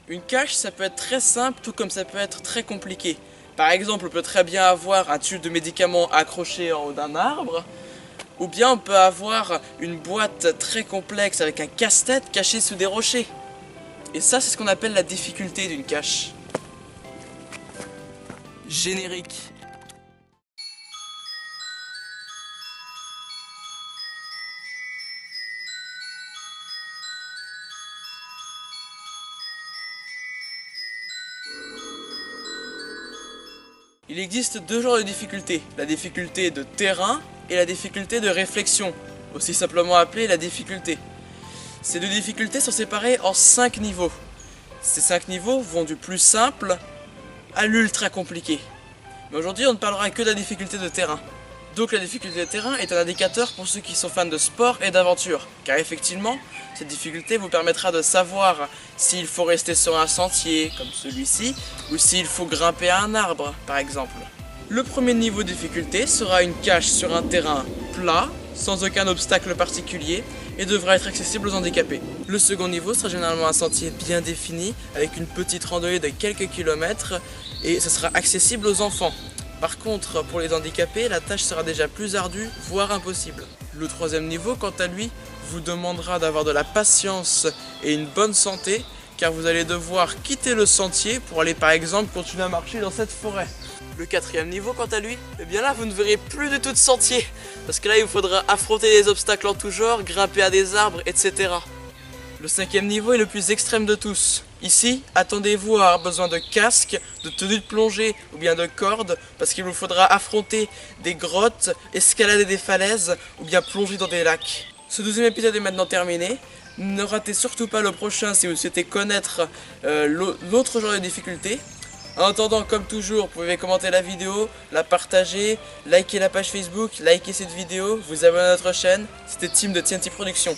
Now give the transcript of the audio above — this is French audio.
Une cache, ça peut être très simple, tout comme ça peut être très compliqué. Par exemple, on peut très bien avoir un tube de médicaments accroché en haut d'un arbre, ou bien on peut avoir une boîte très complexe avec un casse-tête caché sous des rochers. Et ça, c'est ce qu'on appelle la difficulté d'une cache. Générique. Il existe deux genres de difficultés, la difficulté de terrain et la difficulté de réflexion, aussi simplement appelée la difficulté. Ces deux difficultés sont séparées en 5 niveaux. Ces 5 niveaux vont du plus simple à l'ultra compliqué. Mais aujourd'hui, on ne parlera que de la difficulté de terrain. Donc la difficulté de terrain est un indicateur pour ceux qui sont fans de sport et d'aventure, car effectivement, cette difficulté vous permettra de savoir s'il faut rester sur un sentier, comme celui-ci, ou s'il faut grimper à un arbre, par exemple. Le premier niveau de difficulté sera une cache sur un terrain plat, sans aucun obstacle particulier, et devra être accessible aux handicapés. Le second niveau sera généralement un sentier bien défini, avec une petite randonnée de quelques kilomètres, et ce sera accessible aux enfants. Par contre, pour les handicapés, la tâche sera déjà plus ardue, voire impossible. Le troisième niveau, quant à lui, vous demandera d'avoir de la patience et une bonne santé, car vous allez devoir quitter le sentier pour aller par exemple continuer à marcher dans cette forêt. Le quatrième niveau, quant à lui, eh bien là vous ne verrez plus du tout de sentier, parce que là il vous faudra affronter des obstacles en tout genre, grimper à des arbres, etc. Le cinquième niveau est le plus extrême de tous. Ici, attendez-vous à avoir besoin de casque, de tenue de plongée ou bien de cordes, parce qu'il vous faudra affronter des grottes, escalader des falaises ou bien plonger dans des lacs. Ce deuxième épisode est maintenant terminé. Ne ratez surtout pas le prochain si vous souhaitez connaître l'autre genre de difficulté. En attendant, comme toujours, vous pouvez commenter la vidéo, la partager, liker la page Facebook, liker cette vidéo, vous abonner à notre chaîne. C'était Tim de TNT Productions.